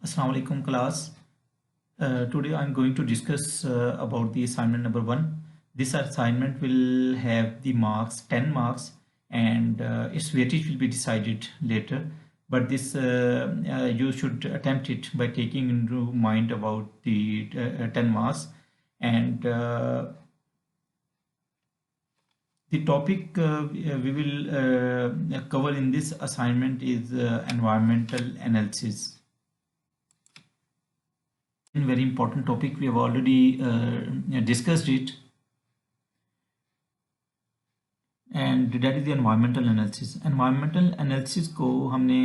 Assalamu alaikum class. Today I'm going to discuss about the assignment number 1. This assignment will have the marks 10 marks and its weightage will be decided later, but this you should attempt it by taking into mind about the 10 marks and the topic we will cover in this assignment is environmental analysis. Very important topic, we have already discussed it, and that is the environmental analysis. Environmental analysis को हमने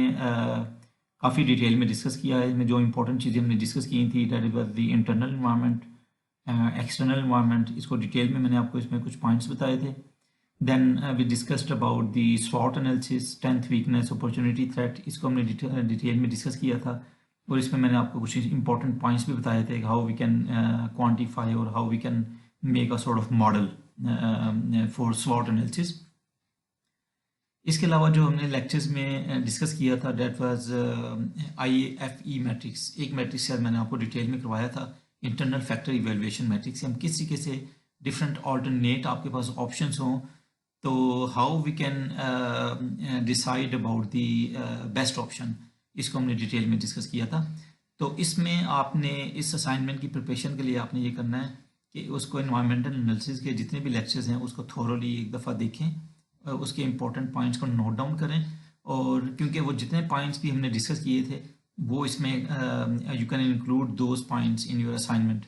काफ़ी detail में discuss किया है. इसमें जो important चीज़ें हमने डिस्कस की थी that is the internal environment, external environment. इसको डिटेल में मैंने आपको इसमें कुछ पॉइंट्स बताए थे. Then we discussed about the स्वॉट analysis, strength, weakness, opportunity, threat. इसको हमने डिटेल में डिस्कस किया था और इसमें मैंने आपको कुछ इंपॉर्टेंट पॉइंट्स भी बताए थे, हाउ वी कैन क्वांटिफाई और how we can make a sort of model for स्वॉट एनालिसिस. इसके अलावा जो हमने लेक्चर्स में डिस्कस किया था दैट वाज IFE मैट्रिक्स. एक मैट्रिक्स शायद मैंने आपको डिटेल में करवाया था, इंटरनल फैक्टर इवेल्युएशन मैट्रिक्स. हम किस तरीके से डिफरेंट ऑल्टरनेट आपके पास ऑप्शंस हों तो how we can decide about the best option, इसको हमने डिटेल में डिस्कस किया था. तो इसमें आपने इस असाइनमेंट की प्रिपरेशन के लिए आपने ये करना है कि उसको एनवायरमेंटल एनालिसिस के जितने भी लेक्चर्स हैं उसको थोरोली एक दफ़ा देखें, उसके इंपॉर्टेंट पॉइंट्स को नोट डाउन करें. और क्योंकि वो जितने पॉइंट्स भी हमने डिस्कस किए थे वो इसमें you can include those points in your assignment.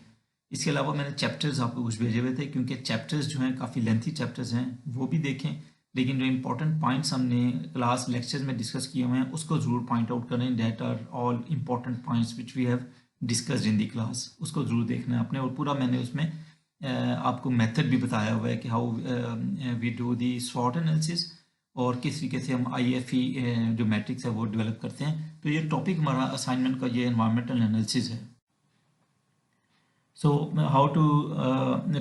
इसके अलावा मैंने चैप्टर्स आपको कुछ भेजे हुए थे, क्योंकि चैप्टर्स जो हैं काफ़ी लेंथी चैप्टर्स हैं, वो भी देखें. लेकिन जो इंपॉर्टेंट पॉइंट्स हमने क्लास लेक्चर्स में डिस्कस किए हुए हैं उसको ज़रूर पॉइंट आउट करें. That are all important points which we have discussed in the class. उसको ज़रूर देखना है आपने. और पूरा मैंने उसमें आपको मेथड भी बताया हुआ है कि हाउ वी डू दी स्वॉट एनालिसिस और किस तरीके से हम IFE जो मैट्रिक्स है वो डेवलप करते हैं. तो ये टॉपिक हमारा असाइनमेंट का ये एनवायरमेंटल एनालिसिस है. So how to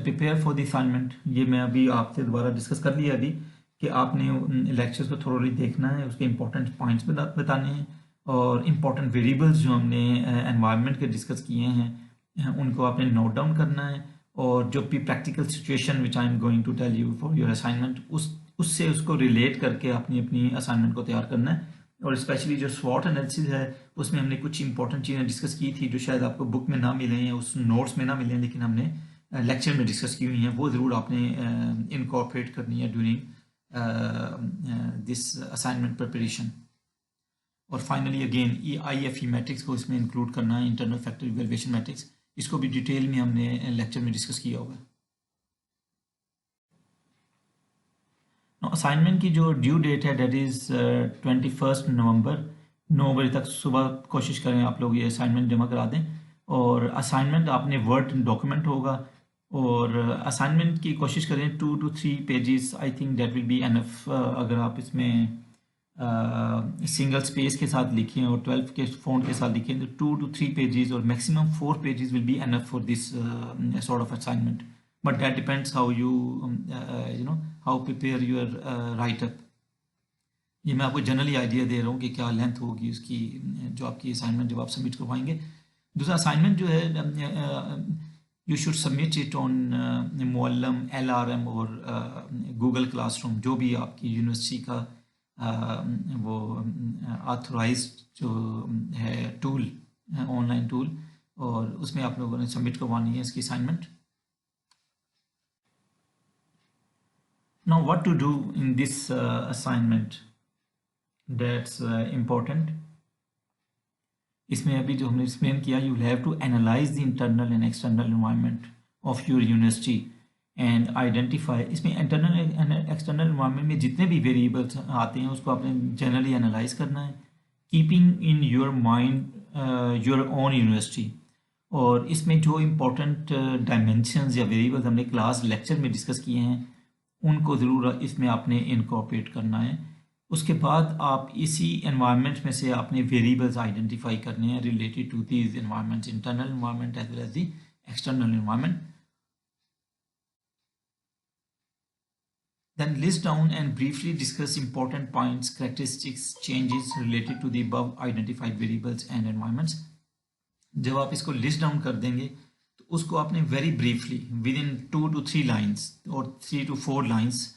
prepare for the assignment, ये मैं अभी आपसे दोबारा डिस्कस कर लिया अभी कि आपने लेक्चर्स को थोड़ी देखना है, उसके इंपॉर्टेंट पॉइंट्स बताने हैं और इम्पॉर्टेंट वेरिएबल्स जो हमने एनवायरनमेंट के डिस्कस किए हैं उनको आपने नोट डाउन करना है. और जो भी practical situation which I am going to tell you for your assignment उससे उसको रिलेट करके अपनी असाइनमेंट को तैयार करना है. और स्पेशली जो स्वॉट एनालिसिस है उसमें हमने कुछ इंपॉर्टेंट चीज़ें डिस्कस की थी जो शायद आपको बुक में ना मिलें या उस नोट्स में ना मिलें, लेकिन हमने लेक्चर में डिस्कस की हुई हैं. वो ज़रूर आपने इनकॉर्पोरेट करनी है ड्यूरिंग दिस असाइनमेंट प्रिपरेशन. और फाइनली अगेन IFE मैट्रिक्स को इसमें इंक्लूड करना है, इंटरनल फैक्टर इवेल्युएशन मैट्रिक्स. इसको भी डिटेल में हमने लेक्चर में डिस्कस किया हुआ है. असाइनमेंट की जो ड्यू डेट है दैट इज़ 21 नवंबर. 9 बजे तक सुबह कोशिश करें आप लोग ये असाइनमेंट जमा करा दें. और असाइनमेंट आपने वर्ड डॉक्यूमेंट होगा और असाइनमेंट की कोशिश करें 2 to 3 pages. I think that will be enough. अगर आप इसमें सिंगल स्पेस के साथ लिखें और 12 के फ़ॉन्ट के साथ लिखें तो 2 to 3 पेजेस और maximum 4 pages will be enough for this sort of assignment. But that depends how you know how prepare your right up. ये मैं आपको जनरली आइडिया दे रहा हूँ कि क्या लेंथ होगी उसकी जो आपकी असाइनमेंट जब आप सबमिट करवाएंगे. दूसरा असाइनमेंट जो है you should submit it on मुअल्लम, LRM और गूगल क्लासरूम, जो भी आपकी यूनिवर्सिटी का वो ऑथराइज्ड जो है टूल, ऑनलाइन टूल, और उसमें आप लोगों ने सबमिट करवानी है इसकी assignment. Now what to do in this assignment, that's important. इसमें अभी जो हमने एक्सप्लेन किया, you will have to analyze the internal and external environment of your university and identify. इसमें internal and external environment में जितने भी variables आते हैं उसको आपने generally analyze करना है, keeping in your mind your own university. और इसमें जो important dimensions या variables हमने क्लास लेक्चर में डिस्कस किए हैं उनको ज़रूर इसमें आपने इनकॉर्पोरेट करना है. उसके बाद आप इसी एनवायरनमेंट में से आपने वेरिएबल्स आइडेंटिफाई करने हैं related to these environments, internal environment as well as the external environment. Then list down and briefly discuss important points, characteristics, changes related to the above identified variables and environments. जब आप इसको list down कर देंगे तो उसको आपने very briefly with in 2 to 3 lines और 3 to 4 lines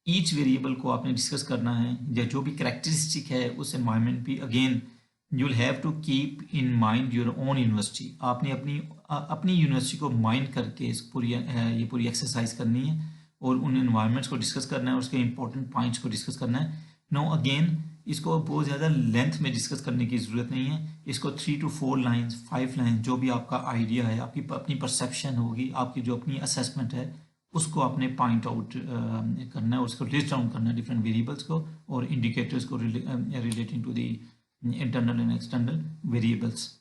each variable को आपने डिस्कस करना है, या जो भी करेक्टरिस्टिक है उस एनवायरनमेंट भी again you will have to keep in mind your own university. आपने अपनी यूनिवर्सिटी को माइंड करके इस ये पूरी एक्सरसाइज करनी है और उन एनवायरनमेंट्स को डिस्कस करना है और उसके इंपॉर्टेंट पॉइंट्स को डिस्कस करना है। नो अगेन इसको बहुत ज़्यादा लेंथ में डिस्कस करने की ज़रूरत नहीं है। इसको 3 to 4 लाइन्स 5 लाइन्स जो भी आपका आइडिया है, आपकी अपनी परसेप्शन होगी, आपकी जो अपनी असेसमेंट है, उसको आपने पॉइंट आउट करना है, उसको लिस्ट डाउन करना है डिफरेंट वेरिएबल्स को और इंडिकेटर्स को relating to the internal and external variables.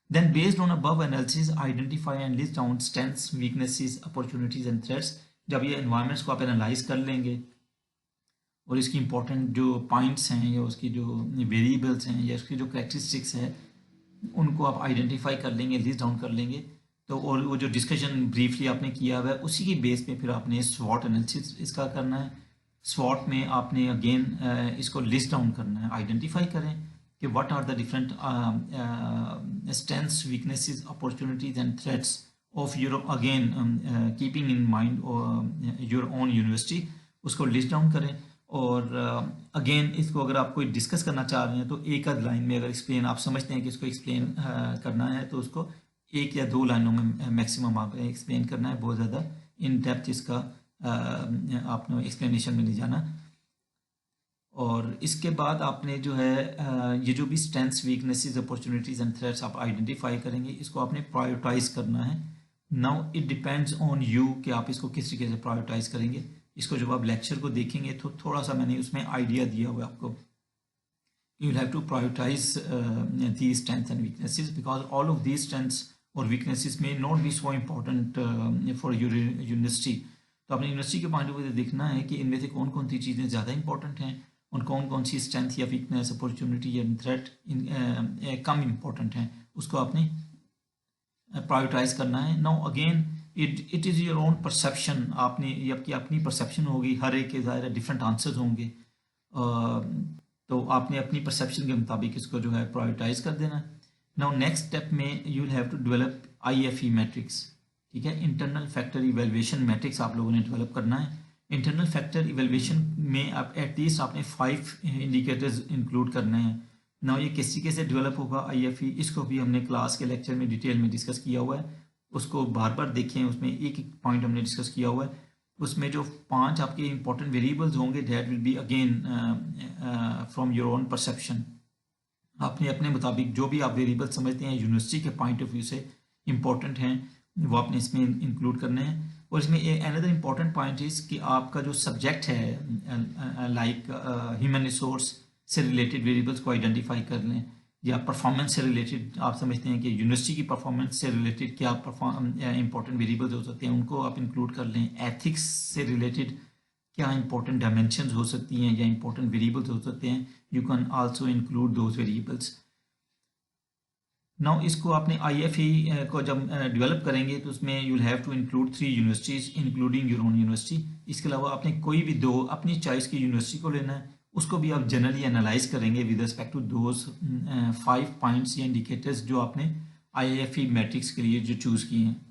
Then based on above analysis, identify and list down strengths, weaknesses, opportunities and threats. जब ये environments को आप एनालाइज कर लेंगे और इसकी इंपॉर्टेंट जो पॉइंट्स हैं या उसकी जो वेरिएबल्स हैं या उसकी जो करेक्टरिस्टिक्स है उनको आप आइडेंटिफाई कर लेंगे, लिस्ट डाउन कर लेंगे, तो और वो जो डिस्कशन ब्रीफली आपने किया हुआ है उसी की बेस पे फिर आपने स्वॉट एनालिसिस इसका करना है। स्वॉट में आपने अगेन इसको लिस्ट डाउन करना है, आइडेंटिफाई करें कि what are the different strengths, weaknesses, opportunities and threats of your again keeping in mind your own university, उसको लिस्ट डाउन करें। और अगेन इसको अगर आप कोई डिस्कस करना चाह रहे हैं तो एक आध लाइन में अगर एक्सप्लेन आप समझते हैं कि इसको एक्सप्लेन करना है तो उसको 1 या 2 लाइनों में मैक्सिमम आप एक्सप्लेन करना है, बहुत ज़्यादा इन डेप्थ इसका आपने एक्सप्लेनेशन में नहीं जाना। और इसके बाद आपने जो है ये जो भी strengths, weaknesses, opportunities and threats आप आइडेंटिफाई करेंगे, इसको आपने प्रायोरिटाइज करना है। Now it depends on you कि आप इसको किस तरीके से प्रायोरिटाइज करेंगे। इसको जब आप लेक्चर को देखेंगे तो थोड़ा सा मैंने उसमें आइडिया दिया हुआ आपको। You will have to prioritize the strengths and weaknesses because all of the strengths और weaknesses may not be so important for your university. तो अपनी यूनिवर्सिटी के पॉइंट ऑफ व्यू से देखना है कि इनमें से कौन कौन सी चीज़ें ज़्यादा इंपॉर्टेंट हैं और कौन कौन सी स्ट्रेंथ या वीकनेस, अपॉर्चुनिटी या थ्रेट कम इम्पॉर्टेंट हैं, उसको आपने प्रायोरिटाइज करना है। Now again it is your own perception. आपने ये आपकी अपनी परसेप्शन होगी, हर एक के ज़ाहिर डिफरेंट आंसर्स होंगे, तो आपने अपनी परसेप्शन के मुताबिक इसको जो है प्रायोरिटाइज कर देना है। नाउ नेक्स्ट स्टेप में you will have to develop IFE matrix, ठीक है, इंटरनल फैक्टर इवेल्युएशन मैट्रिक्स आप लोगों ने डेवलप करना है। इंटरनल फैक्टर इवेल्युएशन में आप एटलीस्ट आपने 5 इंडिकेटर्स इंक्लूड करने हैं। नाउ ये किस तरीके से डेवलप होगा IFE, इसको भी हमने क्लास के लेक्चर में डिटेल में डिस्कस किया हुआ है, उसको बार बार देखें, उसमें एक एक पॉइंट हमने डिस्कस किया हुआ है। उसमें जो 5 आपके इंपॉर्टेंट वेरिएबल्स होंगे that will be again from your own perception. आपने अपने मुताबिक जो भी आप वेरिएबल समझते हैं यूनिवर्सिटी के पॉइंट ऑफ व्यू से इम्पॉर्टेंट हैं वो आपने इसमें इंक्लूड करने हैं। और इसमें अनदर इम्पॉर्टेंट पॉइंट इज़ कि आपका जो सब्जेक्ट है लाइक ह्यूमन रिसोर्स से रिलेटेड वेरिएबल्स को आइडेंटिफाई कर लें, या परफॉर्मेंस से रिलेटेड आप समझते हैं कि यूनिवर्सिटी की परफॉर्मेंस से रिलेटेड क्या इंपॉर्टेंट वेरिएबल्स हो सकते हैं, उनको आप इंक्लूड कर लें। एथिक्स से रिलेटेड क्या इंपॉर्टेंट डायमेंशंस हो सकती हैं या इंपॉर्टेंट वेरिएबल्स हो सकते हैं, you can also include those variables. Now इसको आपने IFE को जब डेवलप करेंगे तो उसमें you will have to include 3 universities including your own university. इसके अलावा आपने कोई भी 2 अपनी चॉइस की यूनिवर्सिटी को लेना है, उसको भी आप जनरली एनालाइज करेंगे with respect to those 5 points या इंडिकेटर्स जो आपने IFE मैट्रिक्स के लिए जो चूज़ किए हैं।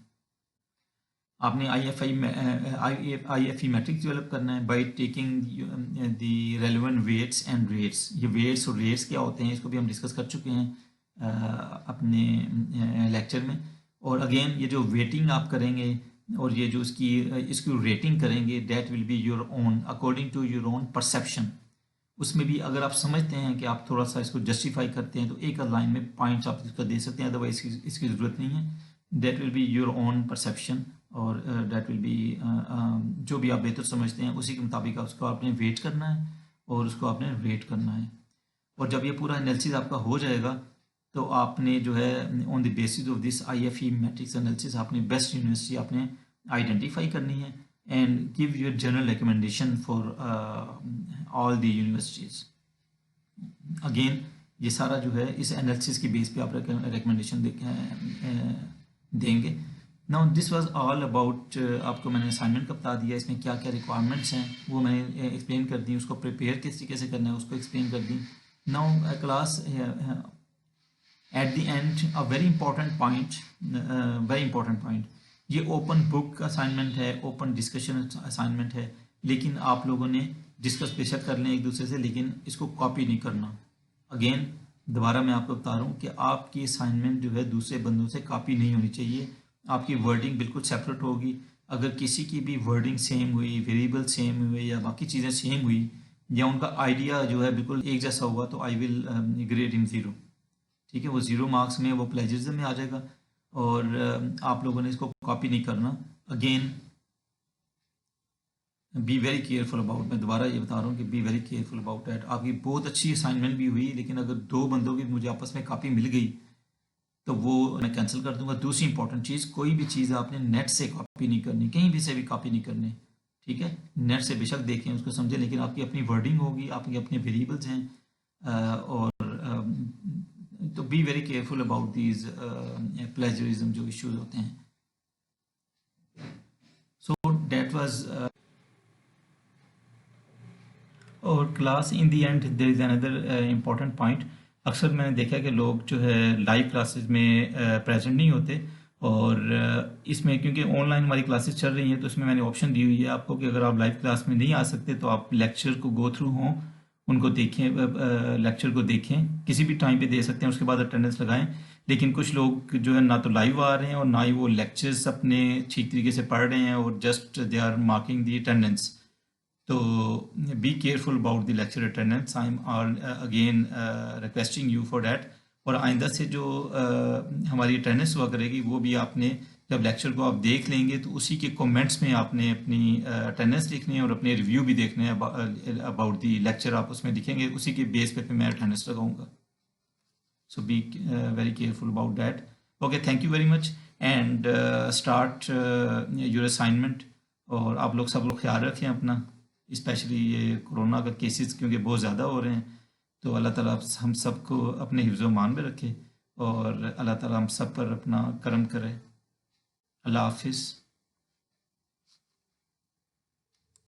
आपने IFE मैट्रिक्स डेवलप करना है by taking the relevant weights and rates. ये वेट्स और रेट्स क्या होते हैं इसको भी हम डिस्कस कर चुके हैं अपने लेक्चर में। और अगेन ये जो वेटिंग आप करेंगे और ये जो इसकी रेटिंग करेंगे that will be your own according to your own perception. उसमें भी अगर आप समझते हैं कि आप थोड़ा सा इसको जस्टिफाई करते हैं तो एक लाइन में पॉइंट्स आप इसका दे सकते हैं, अदरवाइज इसकी ज़रूरत नहीं है। That will be your own perception और दैट विल बी जो भी आप बेहतर समझते हैं उसी के मुताबिक उसको आपने वेट करना है और उसको आपने रेट करना है। और जब ये पूरा एनालिसिस आपका हो जाएगा तो आपने जो है on the basis of this IFE matrix analysis आपने बेस्ट यूनिवर्सिटी आपने आइडेंटिफाई करनी है and give your general recommendation for all the universities. Again ये सारा जो है इस एनालिसिस की बेस पे आप रिकमेंडेशन देंगे। Now this was all about, आपको मैंने असाइनमेंट का बता दिया, इसमें क्या क्या रिक्वायरमेंट्स हैं वो मैंने एक्सप्लेन कर दी, उसको प्रिपेयर किस तरीके से करना है उसको एक्सप्लेन कर दी। Now class at the end a very important point, very important point, ये ओपन बुक असाइनमेंट है, ओपन डिस्कशन असाइनमेंट है, लेकिन आप लोगों ने डिस्कस बेशक कर लें एक दूसरे से, लेकिन इसको कॉपी नहीं करना। अगेन दोबारा मैं आपको बता रहा हूँ कि आपकी असाइनमेंट जो है दूसरे बंदों से कॉपी नहीं होनी चाहिए। आपकी वर्डिंग बिल्कुल सेपरेट होगी। अगर किसी की भी वर्डिंग सेम हुई, वेरिएबल सेम हुए या बाकी चीज़ें सेम हुई या उनका आइडिया जो है बिल्कुल एक जैसा हुआ, तो I will grade in zero. ठीक है, वो 0 मार्क्स में, वो प्लेजरिज्म में आ जाएगा और आप लोगों ने इसको कॉपी नहीं करना। Again B very careful about, मैं दोबारा ये बता रहा हूँ कि B very careful about that. आपकी बहुत अच्छी असाइनमेंट भी हुई, लेकिन अगर दो बंदों की मुझे आपस में कॉपी मिल गई तो वो मैं कैंसिल कर दूंगा। दूसरी इंपॉर्टेंट चीज़, कोई भी चीज़ आपने नेट से कॉपी नहीं करनी, कहीं भी से भी कॉपी नहीं करनी। ठीक है, नेट से बेशक देखें, उसको समझें, लेकिन आपकी अपनी वर्डिंग होगी, आपके अपने वेरिएबल्स हैं, और तो be very careful about these plagiarism जो इश्यूज होते हैं। सो डेट वाज, और class in the end there is another important point. अक्सर मैंने देखा है कि लोग जो है लाइव क्लासेस में प्रेजेंट नहीं होते, और इसमें क्योंकि ऑनलाइन हमारी क्लासेस चल रही हैं तो इसमें मैंने ऑप्शन दी हुई है आपको कि अगर आप लाइव क्लास में नहीं आ सकते तो आप लेक्चर को गो थ्रू हों, उनको देखें, लेक्चर को देखें, किसी भी टाइम पे दे सकते हैं, उसके बाद अटेंडेंस लगाएं। लेकिन कुछ लोग जो है ना तो लाइव आ रहे हैं और ना ही वो लेक्चर्स अपने ठीक तरीके से पढ़ रहे हैं, और just they are marking the attendance. तो be careful about the lecture attendance, I am again requesting you for that. और आइंदा से जो हमारी अटेंडेंस हुआ करेगी वो भी आपने, जब लेक्चर को आप देख लेंगे तो उसी के कमेंट्स में आपने अपनी अटेंडेंस लिखनी है और अपने रिव्यू भी देखने हैं अबाउट द लेक्चर, आप उसमें लिखेंगे, उसी के बेस पे मैं अटेंडेंस लगाऊंगा। So be very careful about that. Okay, thank you very much, and start your assignment। और आप लोग सब लोग ख्याल रखें अपना, स्पेशली ये कोरोना का केसेस क्योंकि बहुत ज़्यादा हो रहे हैं, तो अल्लाह ताला हम सबको अपने हिफ्ज़ मान में रखे और अल्लाह ताला हम सब पर अपना करम करे। अल्लाह हाफिज़।